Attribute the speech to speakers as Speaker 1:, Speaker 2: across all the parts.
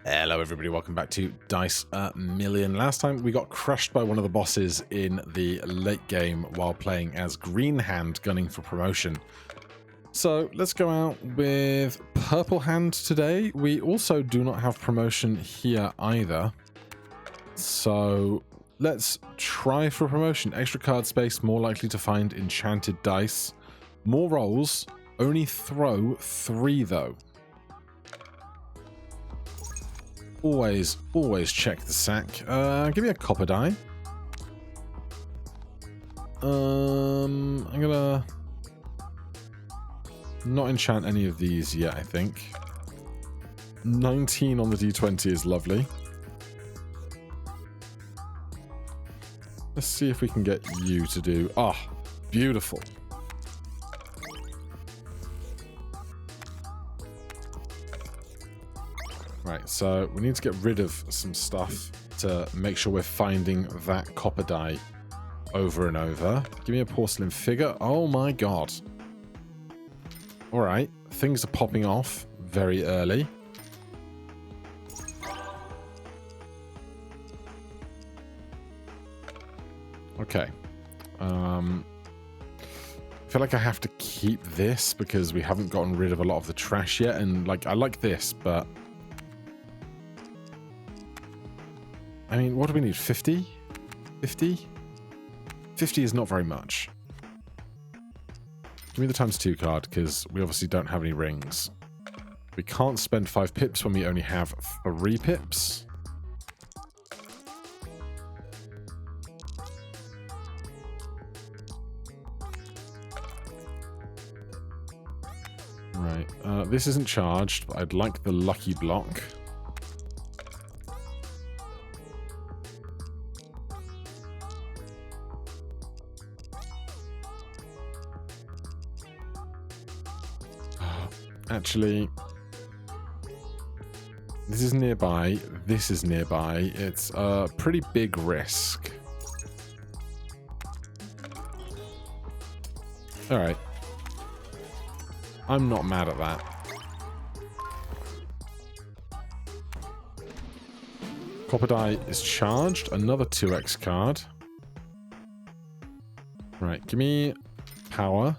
Speaker 1: Hello everybody, welcome back to Dice a Million. Last time we got crushed by one of the bosses in the late game while playing as Green Hand gunning for promotion. So let's go out with Purple Hand today. We also do not have promotion here either. So let's try for promotion. Extra card space, more likely to find enchanted dice. More rolls, only throw 3 though. Always check the sack. Give me a copper die. I'm gonna not enchant any of these yet, I think. 19 on the D20 is lovely. Let's see if we can get you to do... Ah, beautiful. Right, so we need to get rid of some stuff to make sure we're finding that copper die over and over. Give me a porcelain figure. Oh my god. Alright, things are popping off very early. Okay. I feel like I have to keep this because we haven't gotten rid of a lot of the trash yet, and like I like this, but I mean, what do we need? 50? 50? 50 is not very much. Give me the ×2 card, because we obviously don't have any rings. We can't spend 5 pips when we only have 3 pips. Right, this isn't charged, but I'd like the lucky block. Actually, this is nearby. This is nearby. It's a pretty big risk. Alright. I'm not mad at that. Copper die is charged. Another 2x card. Right, give me power.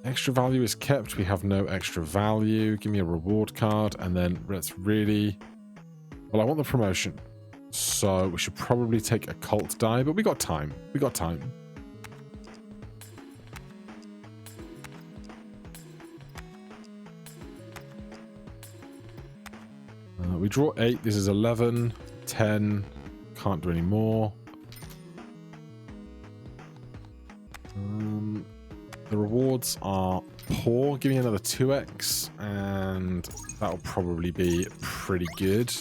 Speaker 1: Extra value is kept. We have no extra value. Give me a reward card, and then let's really... Well, I want the promotion, so we should probably take a cult die, but we got time. We got time. We draw 8. This is 11. 10. Can't do any more. The rewards are poor. Give me another 2x, and that'll probably be pretty good.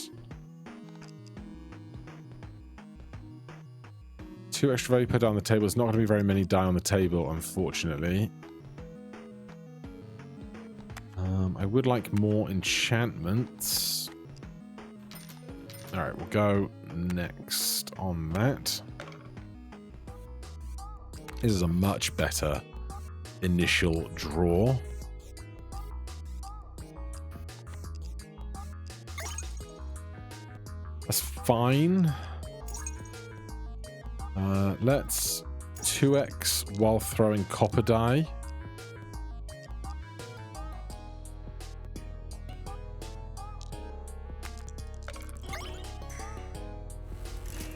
Speaker 1: 2 extra value per die on the table. There's not going to be very many die on the table, unfortunately. I would like more enchantments. Alright, we'll go next on that. This is a much better initial draw. That's fine. Let's 2x while throwing copper die.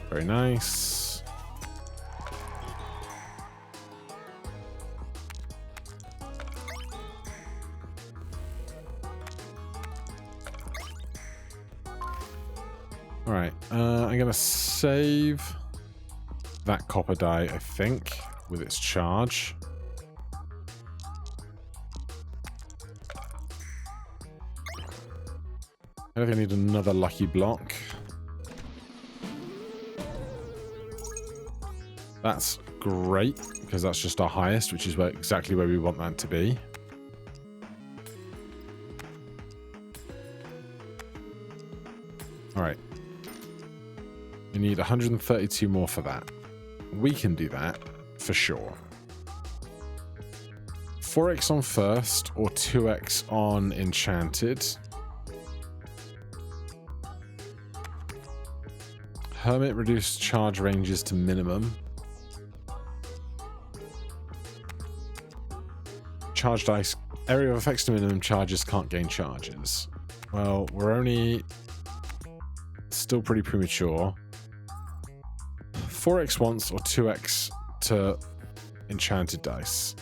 Speaker 1: Very nice. Alright, I'm going to save that copper die, I think, with its charge. I think I need another lucky block. That's great, because that's just our highest, which is exactly where we want that to be. Alright. We need 132 more for that. We can do that, for sure. 4x on first, or 2x on enchanted. Hermit reduced charge ranges to minimum. Charge dice. Area of effects to minimum, charges can't gain charges. Well, we're only still pretty premature. 4x once or 2x to enchanted dice.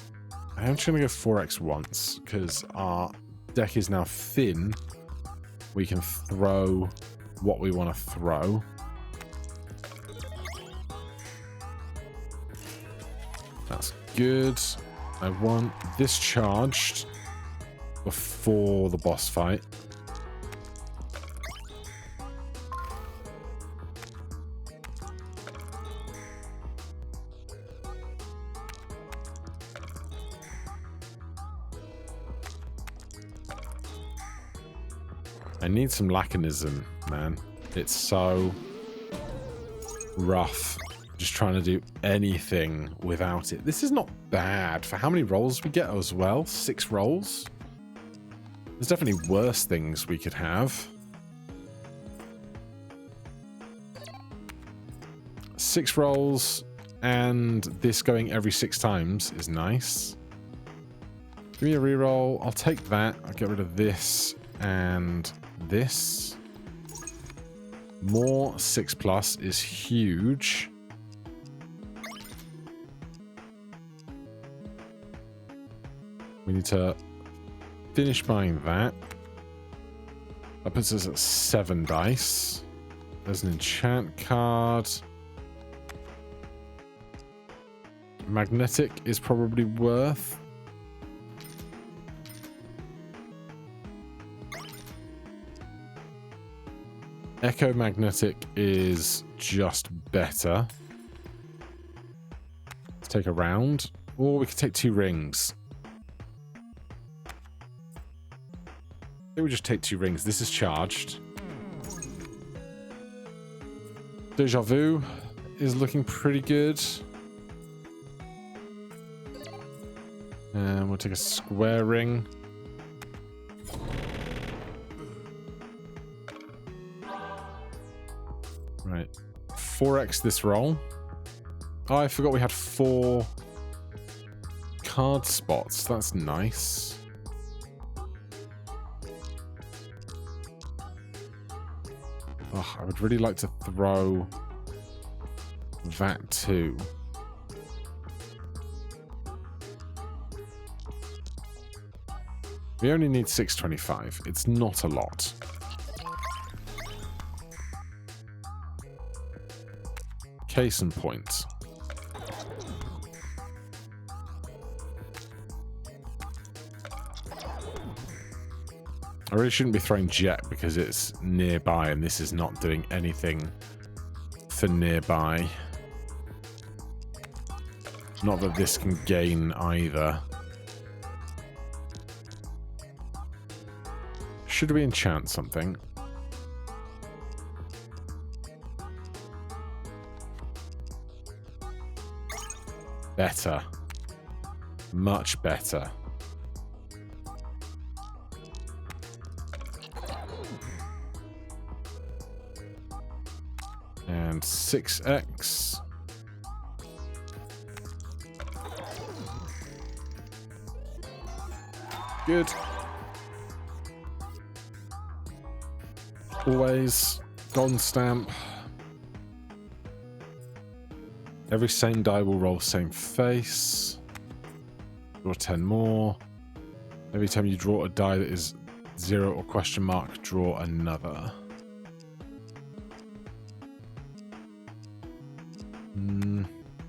Speaker 1: I'm just going to go 4x once because our deck is now thin. We can throw what we want to throw. That's good. I want this charged before the boss fight. I need some laconism, man. It's so rough just trying to do anything without it. This is not bad for how many rolls we get as well. 6 rolls. There's definitely worse things we could have. 6 rolls and this going every 6 times is nice. Give me a reroll. I'll take that. I'll get rid of this and this. More 6+ is huge. We need to finish buying that. That puts us at 7 dice. There's an enchant card. Magnetic is probably worth. Echo-magnetic is just better. Let's take a round. Or we could take 2 rings. I think we just take 2 rings. This is charged. Deja Vu is looking pretty good. And we'll take a square ring. Right. 4x this roll. Oh, I forgot we had 4 card spots. That's nice. Oh, I would really like to throw that too. We only need 625. It's not a lot. Case in point. I really shouldn't be throwing Jet because it's nearby and this is not doing anything for nearby. Not that this can gain either. Should we enchant something? Better. Much better. And 6x. Good. Always. Golden stamp. Every same die will roll same face. Draw 10 more. Every time you draw a die that is 0 or question mark, draw another.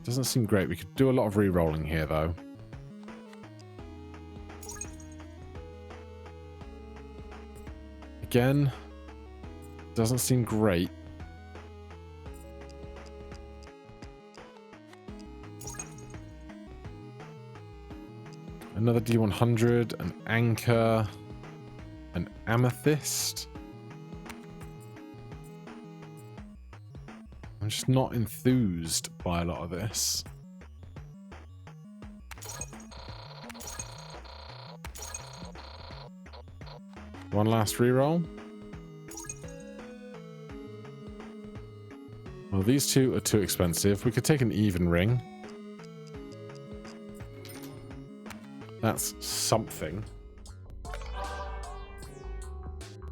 Speaker 1: Doesn't seem great. We could do a lot of re-rolling here, though. Again, doesn't seem great. Another D100, an anchor, an amethyst. I'm just not enthused by a lot of this. One last reroll. Well, these two are too expensive. We could take an even ring. That's something.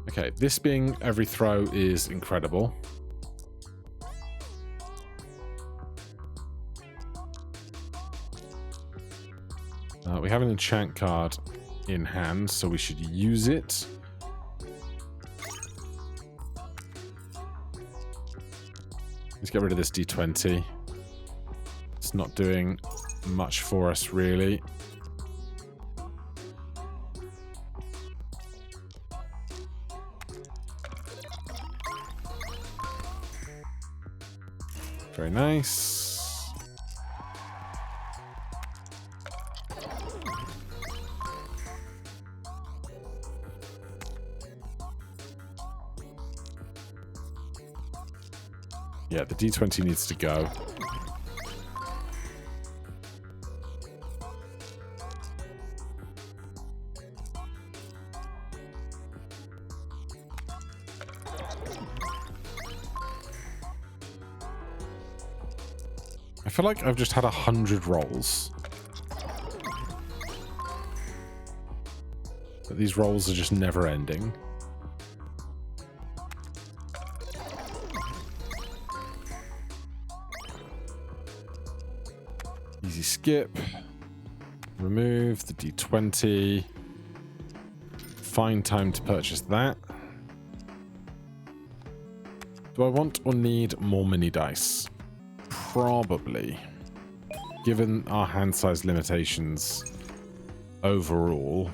Speaker 1: Okay, this being every throw is incredible. We have an enchant card in hand, so we should use it. Let's get rid of this D20. It's not doing much for us, really. Very nice. Yeah, the D20 needs to go. I feel like I've just had 100 rolls. But these rolls are just never ending. Easy skip. Remove the D20. Find time to purchase that. Do I want or need more mini dice? Probably. Given our hand size limitations overall.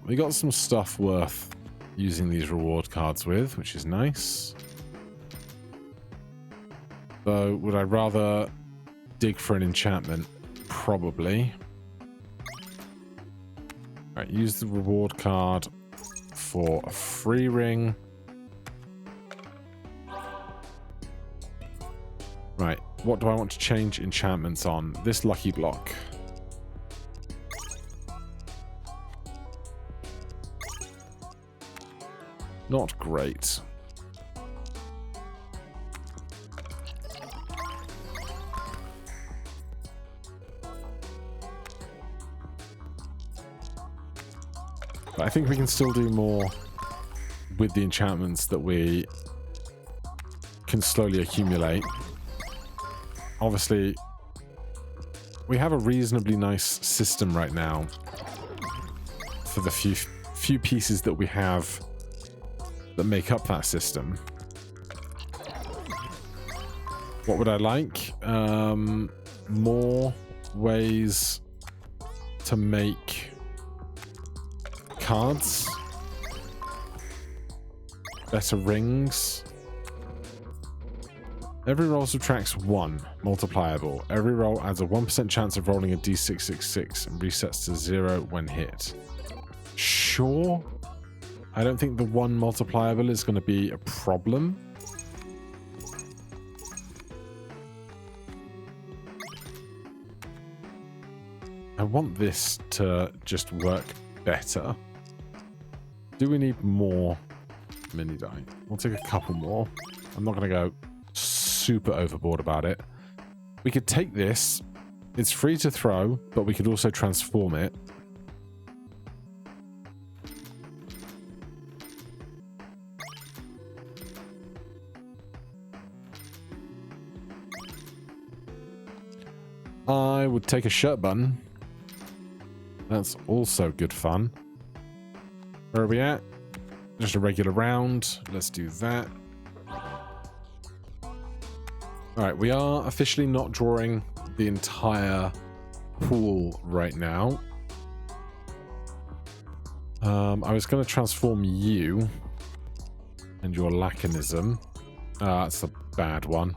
Speaker 1: We got some stuff worth using these reward cards with, which is nice. Though, would I rather dig for an enchantment? Probably. Alright, use the reward card for a free ring. Right, what do I want to change enchantments on? This lucky block. Not great. But I think we can still do more with the enchantments that we can slowly accumulate. Obviously, we have a reasonably nice system right now for the few pieces that we have that make up that system. What would I like? More ways to make cards. Better rings. Every roll subtracts 1, multipliable. Every roll adds a 1% chance of rolling a d666 and resets to 0 when hit. Sure. I don't think the 1 multipliable is going to be a problem. I want this to just work better. Do we need more mini die? We'll take a couple more. I'm not going to go super overboard about it. We could take this. It's free to throw, but we could also transform it. I would take a shirt button. That's also good fun. Where are we at? Just a regular round. Let's do that. Alright, we are officially not drawing the entire pool right now. I was going to transform you and your laconism. That's a bad one.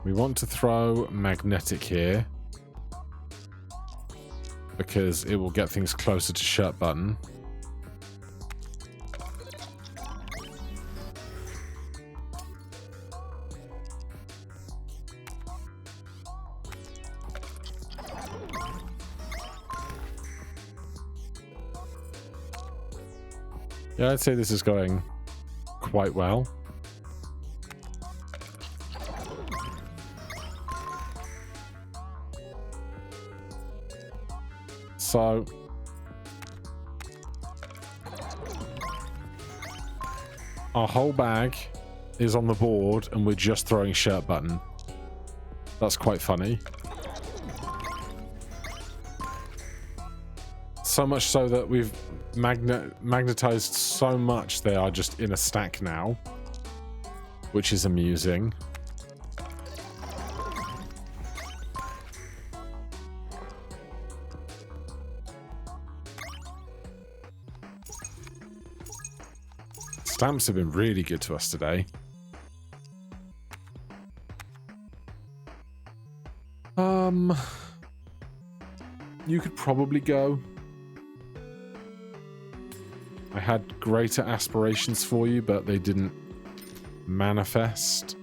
Speaker 1: We want to throw magnetic here because it will get things closer to shirt button. Yeah, I'd say this is going quite well. So our whole bag is on the board and we're just throwing shirt button. That's quite funny. So much so that we've magnetized so much they are just in a stack now, which is amusing. Stamps have been really good to us today. You could probably go. I had greater aspirations for you, but they didn't manifest.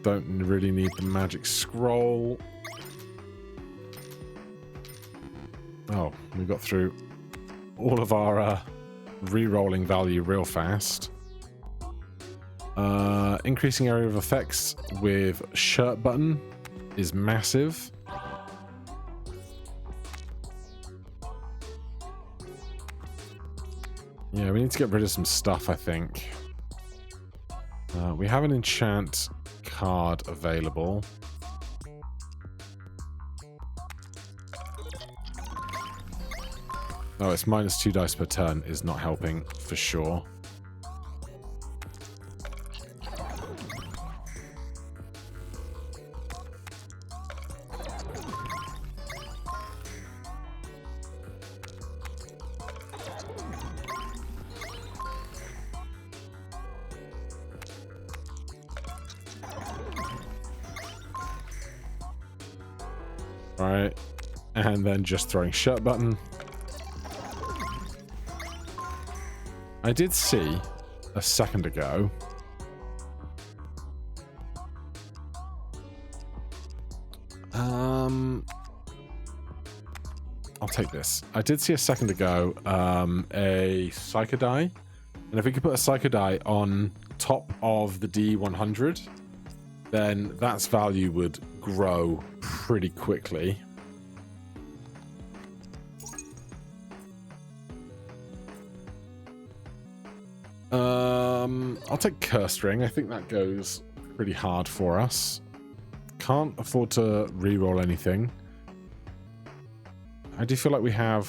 Speaker 1: Don't really need the magic scroll. Oh, we got through all of our re-rolling value real fast. Increasing area of effects with shirt button is massive. Yeah, we need to get rid of some stuff, I think. We have an enchant card available. Oh, it's -2 dice per turn is not helping for sure. Alright, and then just throwing shirt button. I did see a second ago I'll take this. I did see a second ago a Psycho Die, and if we could put a Psycho Die on top of the D100, then that's value would grow pretty quickly. I'll take Cursed Ring. I think that goes pretty hard for us. Can't afford to re-roll anything. I do feel like we have...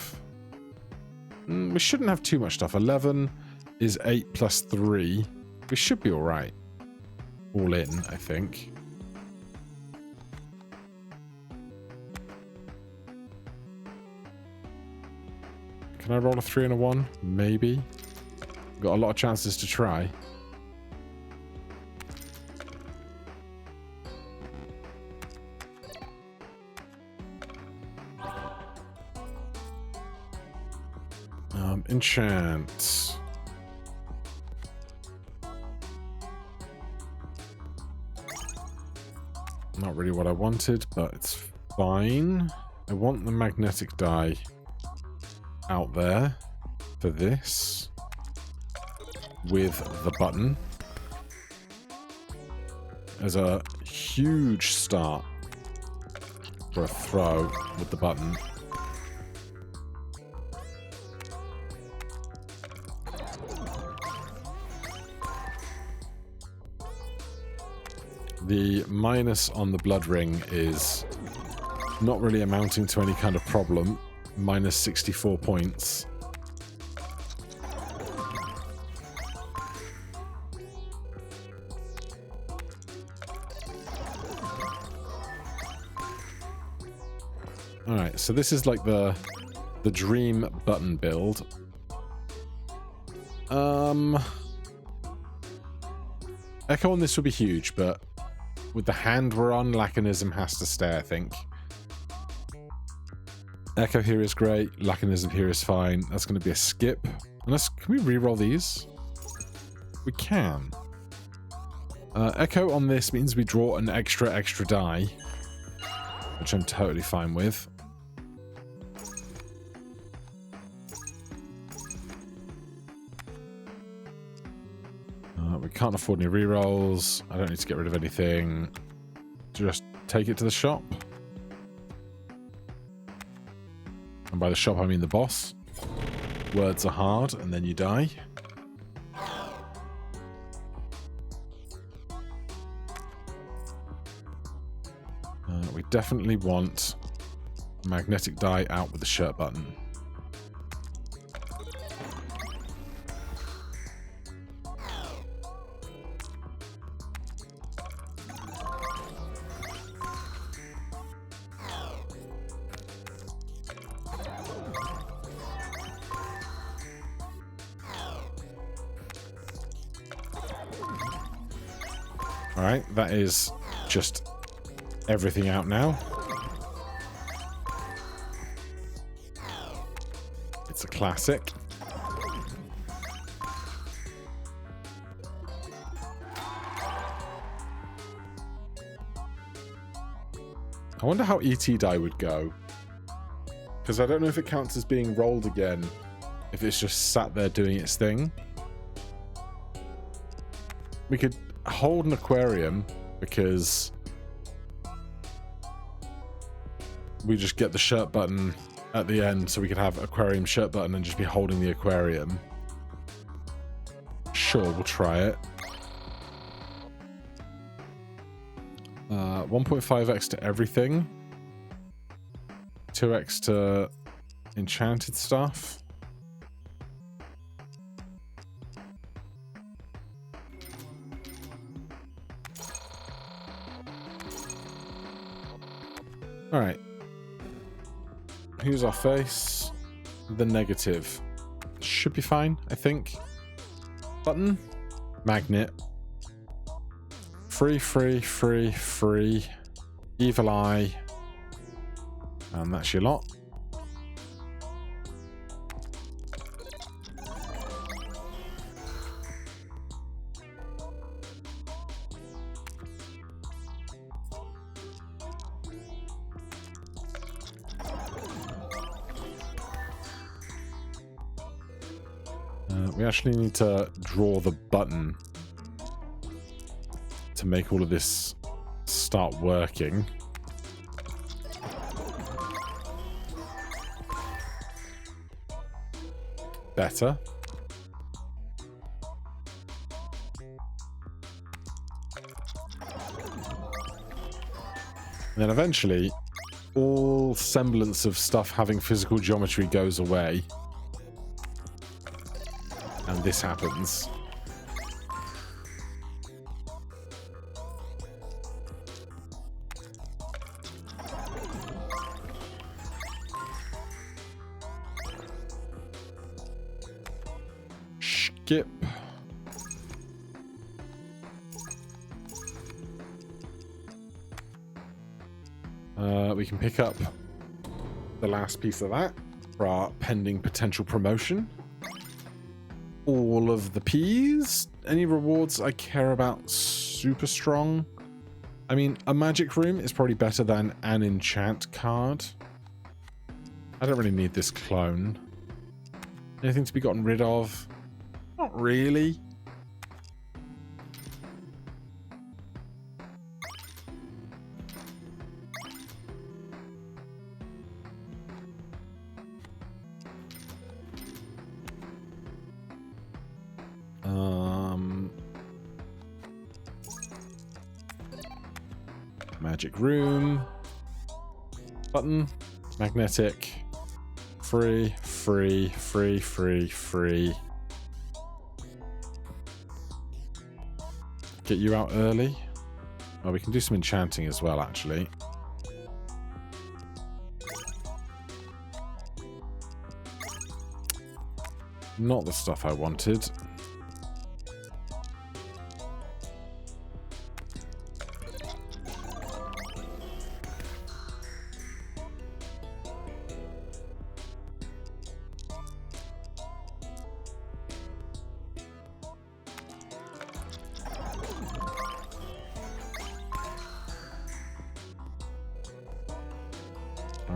Speaker 1: we shouldn't have too much stuff. 11 is 8 plus 3. We should be alright. All in, I think. Can I roll a 3 and a 1? Maybe. Got a lot of chances to try. Enchant. Not really what I wanted, but it's fine. I want the magnetic die out there for this with the button as a huge start for a throw with the button. The minus on the blood ring is not really amounting to any kind of problem. Minus 64 points. Alright, so this is like the dream button build. Echo on this would be huge, but with the hand we're on, Laconism has to stay, I think. Echo here is great. Laconism here is fine. That's going to be a skip. Unless, can we re-roll these? We can. Echo on this means we draw an extra die, which I'm totally fine with. We can't afford any rerolls. I don't need to get rid of anything. Just take it to the shop. And by the shop, I mean the boss. Words are hard, and then you die. We definitely want magnetic die out with the shirt button. Alright, that is just everything out now. It's a classic. I wonder how ET die would go. Because I don't know if it counts as being rolled again, if it's just sat there doing its thing. We could hold an aquarium because we just get the shirt button at the end, so we could have aquarium shirt button and just be holding the aquarium. Sure, we'll try it. 1.5x to everything. 2x to enchanted stuff. Alright. Here's our face. The negative. Should be fine, I think. Button. Magnet. Free, free, free, free. Evil eye. And that's your lot. We actually need to draw the button to make all of this start working. Better. And then eventually, all semblance of stuff having physical geometry goes away. And this happens. Skip. We can pick up the last piece of that for our pending potential promotion. All of the P's. Any rewards I care about super strong? I mean, a magic room is probably better than an enchant card. I don't really need this clone. Anything to be gotten rid of? Not really. Magic room. Button. Magnetic. Free, free, free, free, free. Get you out early. Oh, we can do some enchanting as well, actually. Not the stuff I wanted.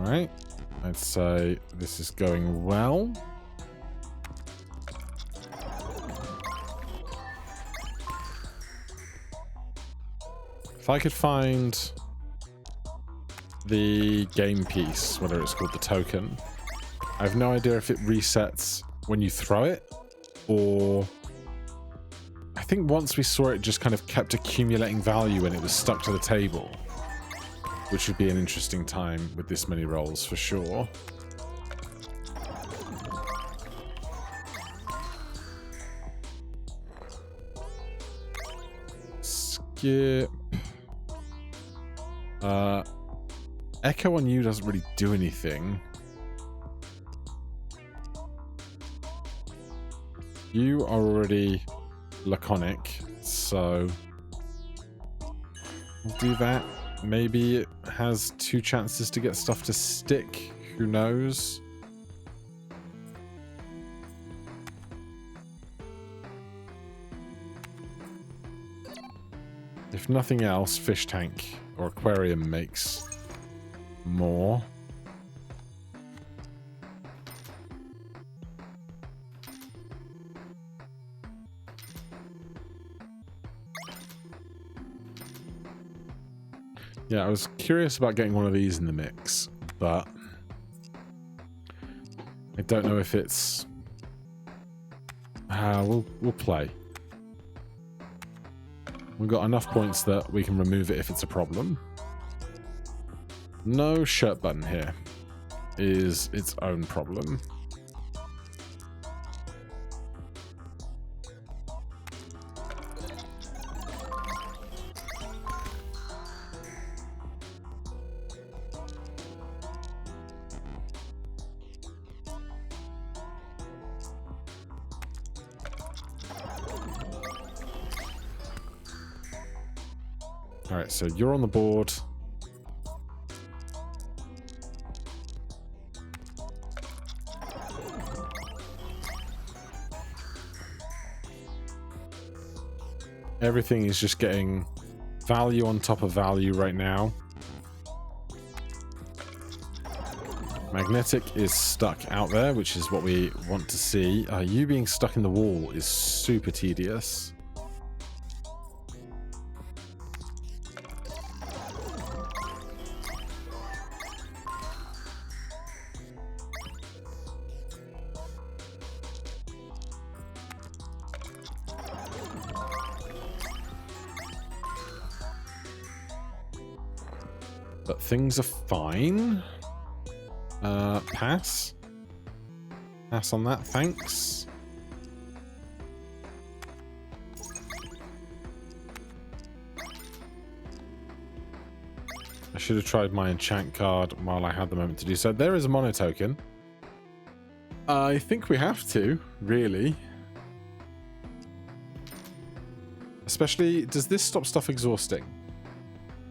Speaker 1: Alright. I'd say this is going well. If I could find the game piece, whether it's called the token, I have no idea if it resets when you throw it, or I think once we saw it just kind of kept accumulating value when it was stuck to the table, which would be an interesting time with this many rolls for sure. Skip. Echo on you doesn't really do anything. You are already laconic, so we'll do that. Maybe it has 2 chances to get stuff to stick. Who knows? If nothing else, fish tank or aquarium makes more. Yeah, I was curious about getting one of these in the mix, but I don't know if it's... we'll play. We've got enough points that we can remove it if it's a problem. No shirt button here is its own problem. Alright, so you're on the board. Everything is just getting value on top of value right now. Magnetic is stuck out there, which is what we want to see. You being stuck in the wall is super tedious. But things are fine. Pass. Pass on that, thanks. I should have tried my enchant card while I had the moment to do so. There is a mono token. I think we have to, really. Especially, does this stop stuff exhausting?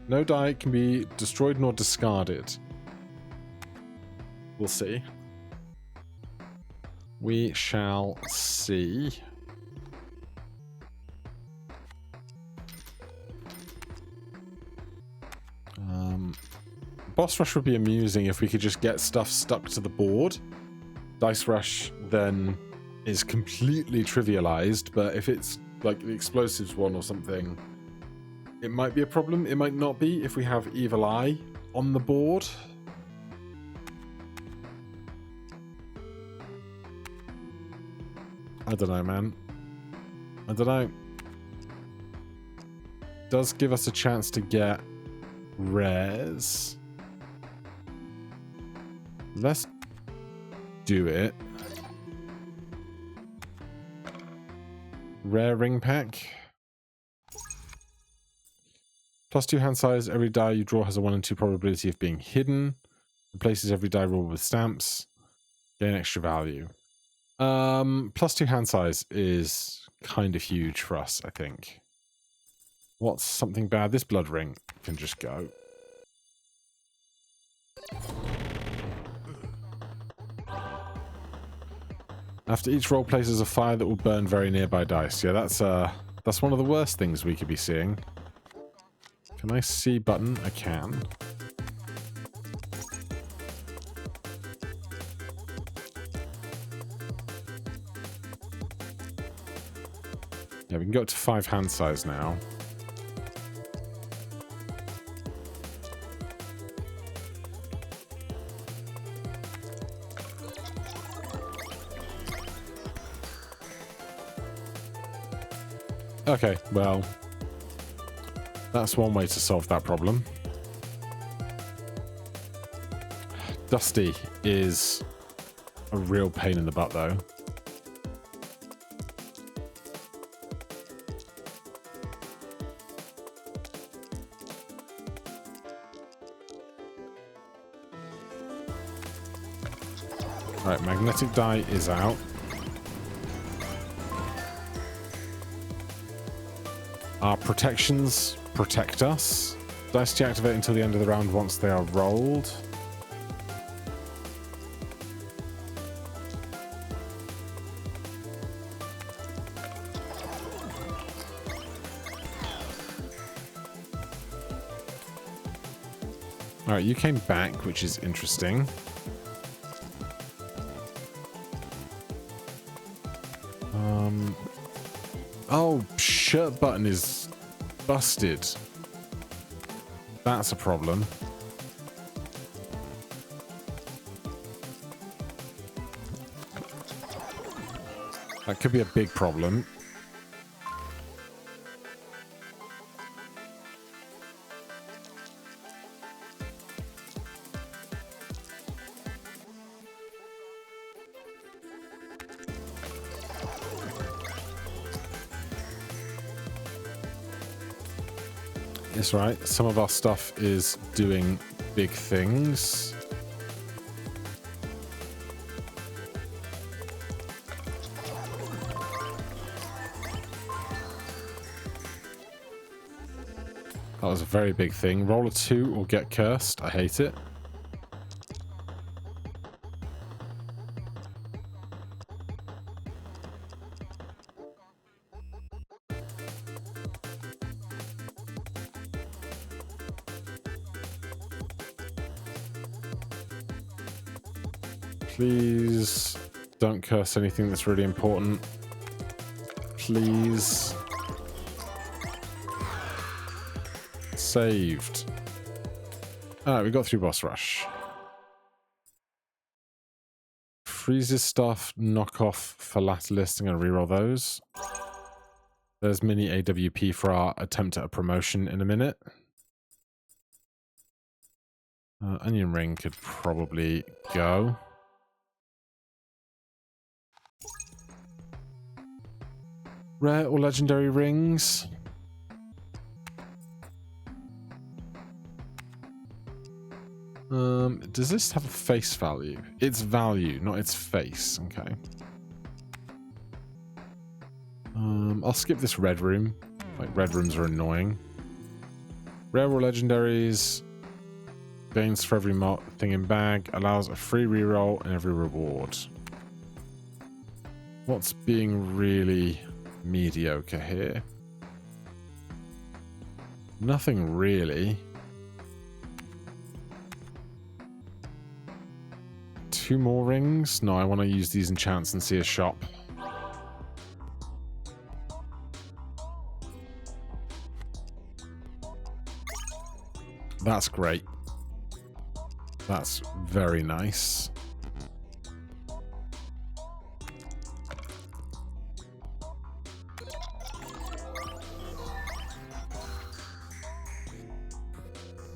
Speaker 1: No die can be destroyed nor discarded. We'll see. We shall see. Boss rush would be amusing if we could just get stuff stuck to the board. Dice rush then is completely trivialized, but if it's like the explosives one or something, it might be a problem. It might not be if we have Evil Eye on the board. I don't know, man. I don't know. Does give us a chance to get rares. Let's do it. Rare ring pack. +2 hand size. Every die you draw has a 1 in 2 probability of being hidden. Replaces every die roll with stamps. Gain extra value. +2 hand size is kind of huge for us, I think. What's something bad? This blood ring can just go. After each roll places a fire that will burn very nearby dice. Yeah, that's one of the worst things we could be seeing. Can I see button? I can. Yeah, we can go up to 5 hand size now. Okay, well, that's one way to solve that problem. Dusty is a real pain in the butt, though. Right, magnetic die is out. Our protections protect us. Dice deactivate until the end of the round once they are rolled. Alright, you came back, which is interesting. Oh, shirt button is busted. That's a problem. That could be a big problem. It's right. Some of our stuff is doing big things. That was a very big thing. Roll a 2 or get cursed. I hate it. Please don't curse anything that's really important. Please. Saved. Alright, we got through boss rush. Freezes stuff, knock off Philatelist. I'm going to reroll those. There's mini AWP for our attempt at a promotion in a minute. Onion ring could probably go. Rare or legendary rings. Does this have a face value? Its value, not its face. Okay. I'll skip this red room. Like, red rooms are annoying. Rare or legendaries. Gains for every thing in bag. Allows a free reroll and every reward. What's being really mediocre here? Nothing really. 2 more rings? No, I want to use these enchants and see a shop. That's great. That's very nice.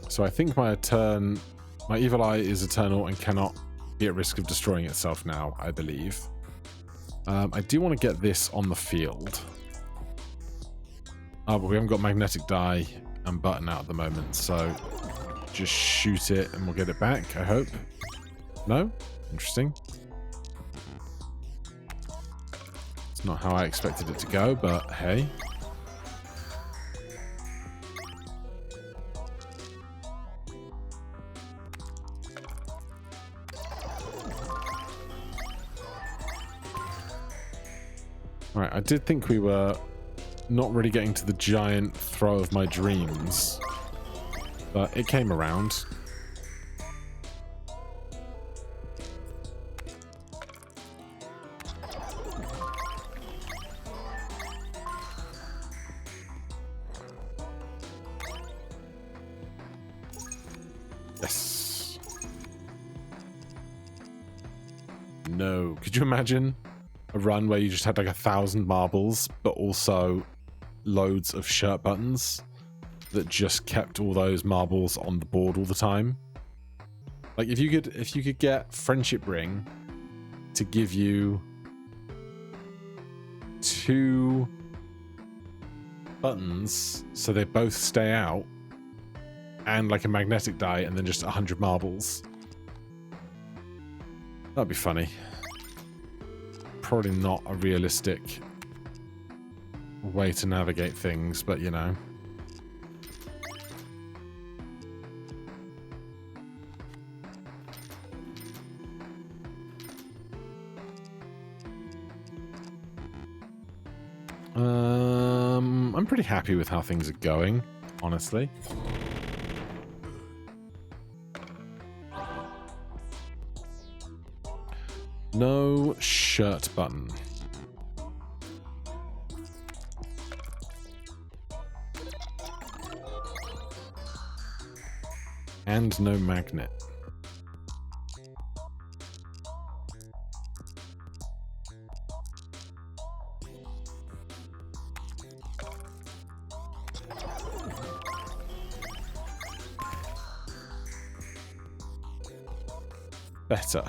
Speaker 1: So I think my evil eye is eternal and cannot be at risk of destroying itself now, I believe. I do want to get this on the field. Oh, but we haven't got magnetic die and button out at the moment, so just shoot it and we'll get it back, I hope. No? Interesting. It's not how I expected it to go, but hey. Right, I did think we were not really getting to the giant throw of my dreams, but it came around. no. Could you imagine a run where you just had like 1,000 marbles, but also loads of shirt buttons that just kept all those marbles on the board all the time? Like if you could get Friendship Ring to give you 2 buttons so they both stay out, and like a magnetic die, and then just 100 marbles. That'd be funny. Probably not a realistic way to navigate things, but you know. I'm pretty happy with how things are going, honestly. No shirt button. And no magnet. Better.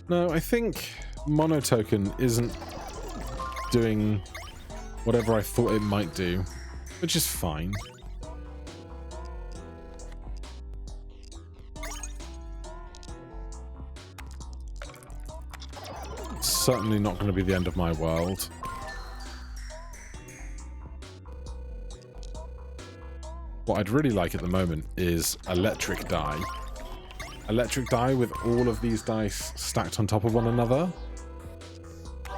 Speaker 1: No, I think Mono Token isn't doing whatever I thought it might do, which is fine. Certainly not going to be the end of my world. What I'd really like at the moment is electric die. Electric die with all of these dice stacked on top of one another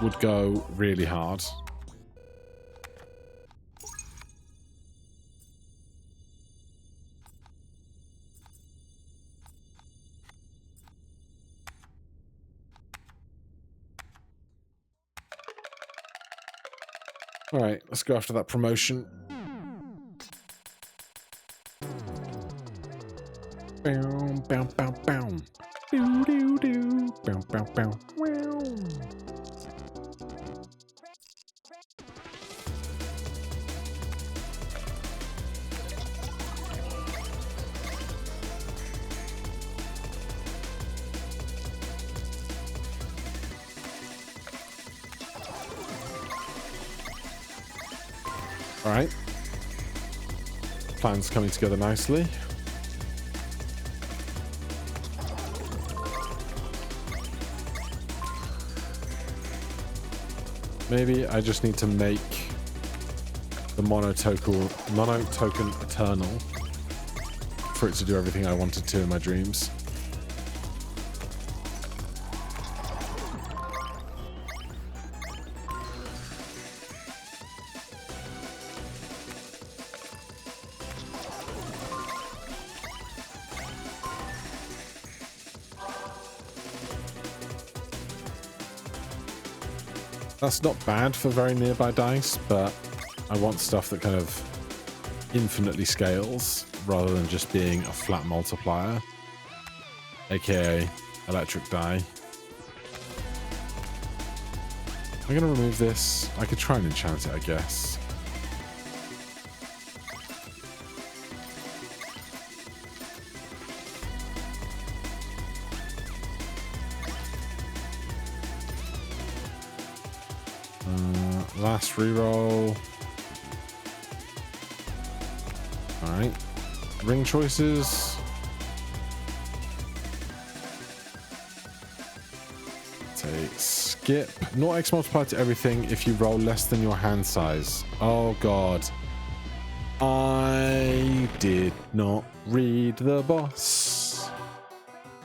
Speaker 1: would go really hard. Alright, let's go after that promotion. Bow, bow, bow, bow. Doo, doo, doo. Bow, bow, bow. Wow. Alright. Plan's coming together nicely. Maybe I just need to make the mono token eternal for it to do everything I wanted to in my dreams. That's not bad for very nearby dice, but I want stuff that kind of infinitely scales rather than just being a flat multiplier, aka electric die. I'm going to remove this. I could try and enchant it, I guess. Last reroll. Alright. Ring choices. Say skip. Not X multiply to everything if you roll less than your hand size. Oh god. I did not read the boss.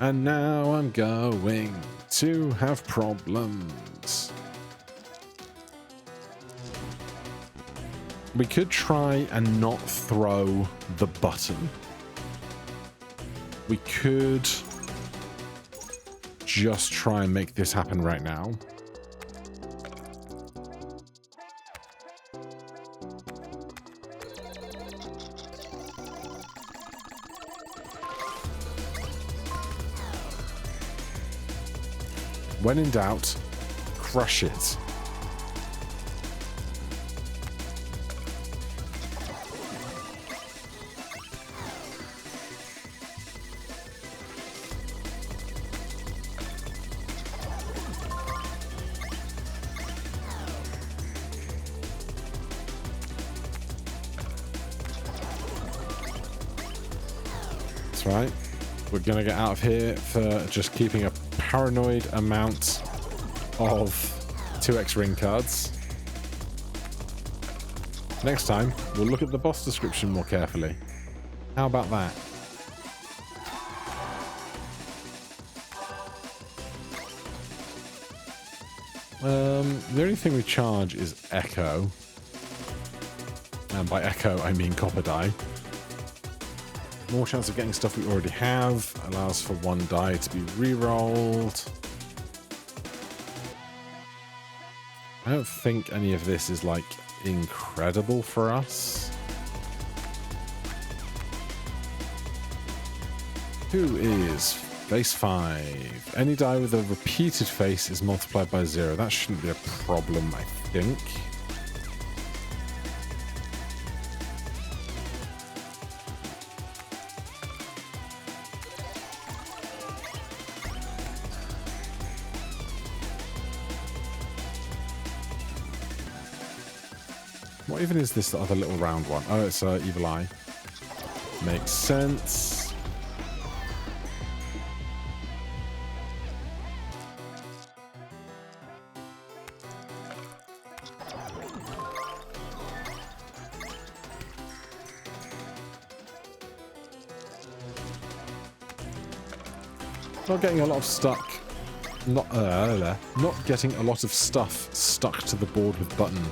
Speaker 1: And now I'm going to have problems. We could try and not throw the button. We could just try and make this happen right now. When in doubt, crush it. That's right. We're going to get out of here for just keeping a paranoid amount of 2x ring cards. Next time, we'll look at the boss description more carefully. How about that? The only thing we charge is Echo. And by Echo, I mean Copper Die. More chance of getting stuff we already have. Allows for one die to be re-rolled. I don't think any of this is, like, incredible for us. Who is face 5? Any die with a repeated face is multiplied by 0. That shouldn't be a problem, I think. What even is this other little round one? Oh, it's Evil Eye. Makes sense. Not getting a lot of not getting a lot of stuff stuck to the board with button.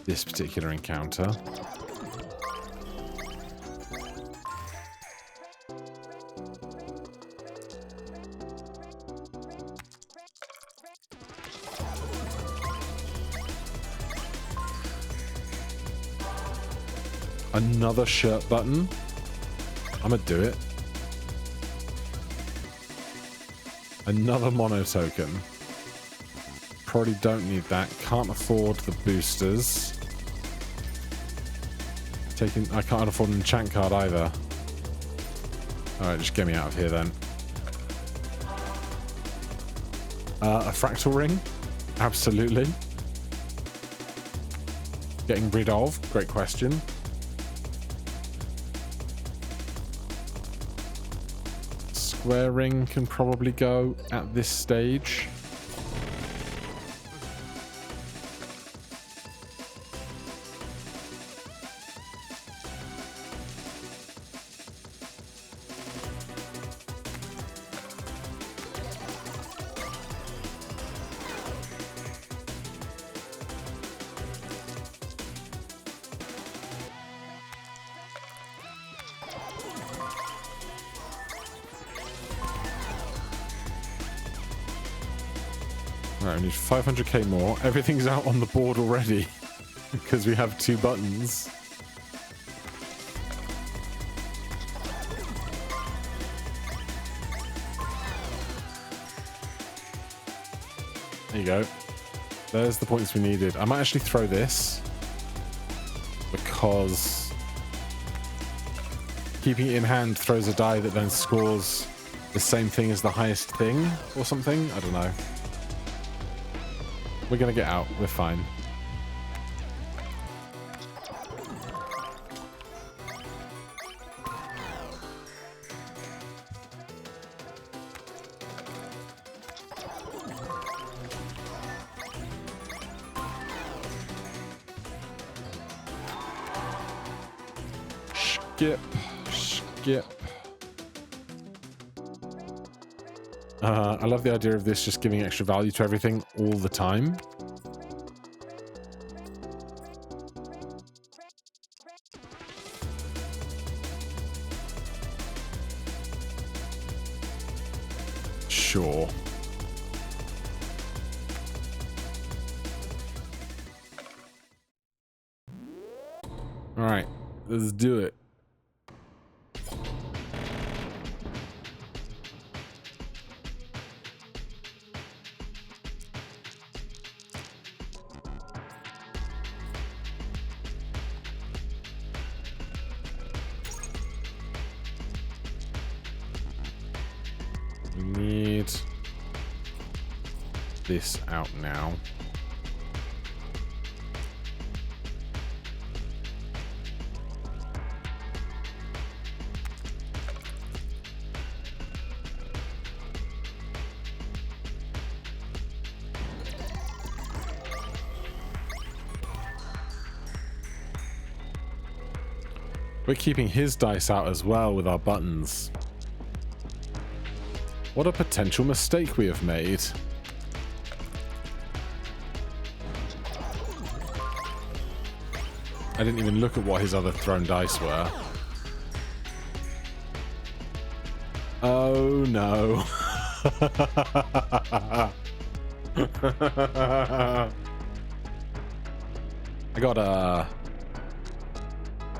Speaker 1: This particular encounter. Another shirt button. I'm gonna do it. Another mono token. Probably don't need that. Can't afford the boosters. I can't afford an enchant card either. Alright, just get me out of here then. A fractal ring? Absolutely. Getting rid of? Great question. Square ring can probably go at this stage. Alright, we need 500k more. Everything's out on the board already because we have 2 buttons. There you go. There's the points we needed. I might actually throw this because keeping it in hand throws a die that then scores the same thing as the highest thing or something. I don't know. We're gonna get out. We're fine. Skip. Skip. I love the idea of this just giving extra value to everything all the time. sure. Alright, let's do it. We need this out now. We're keeping his dice out as well with our buttons. What a potential mistake we have made. I didn't even look at what his other thrown dice were. Oh no.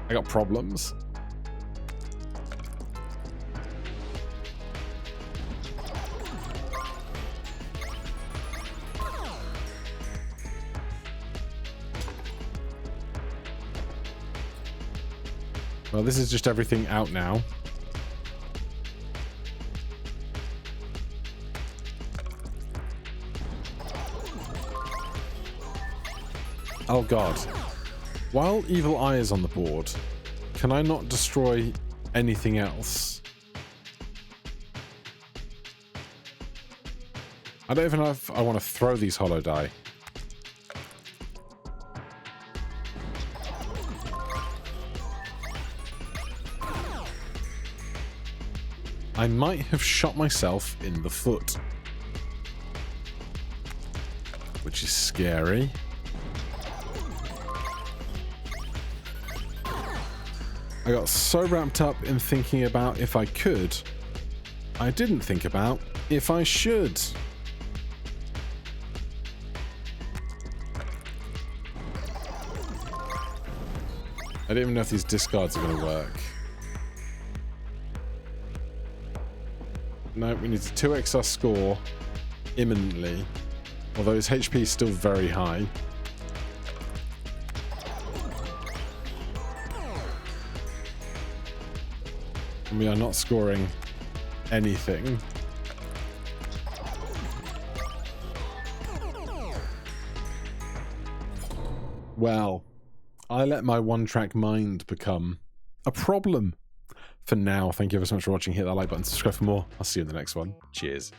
Speaker 1: I got problems. Well, this is just everything out now. Oh god. While Evil Eye is on the board, can I not destroy anything else? I don't even know if I want to throw these hollow die. I might have shot myself in the foot, which is scary. I got so wrapped up in thinking about if I could, I didn't think about if I should. I don't even know if these discards are going to work. No, we need to 2x our score imminently, although his HP is still very high. And we are not scoring anything. Well, I let my one-track mind become a problem. For now, thank you ever so much for watching. Hit that like button, subscribe for more. I'll see you in the next one. Cheers.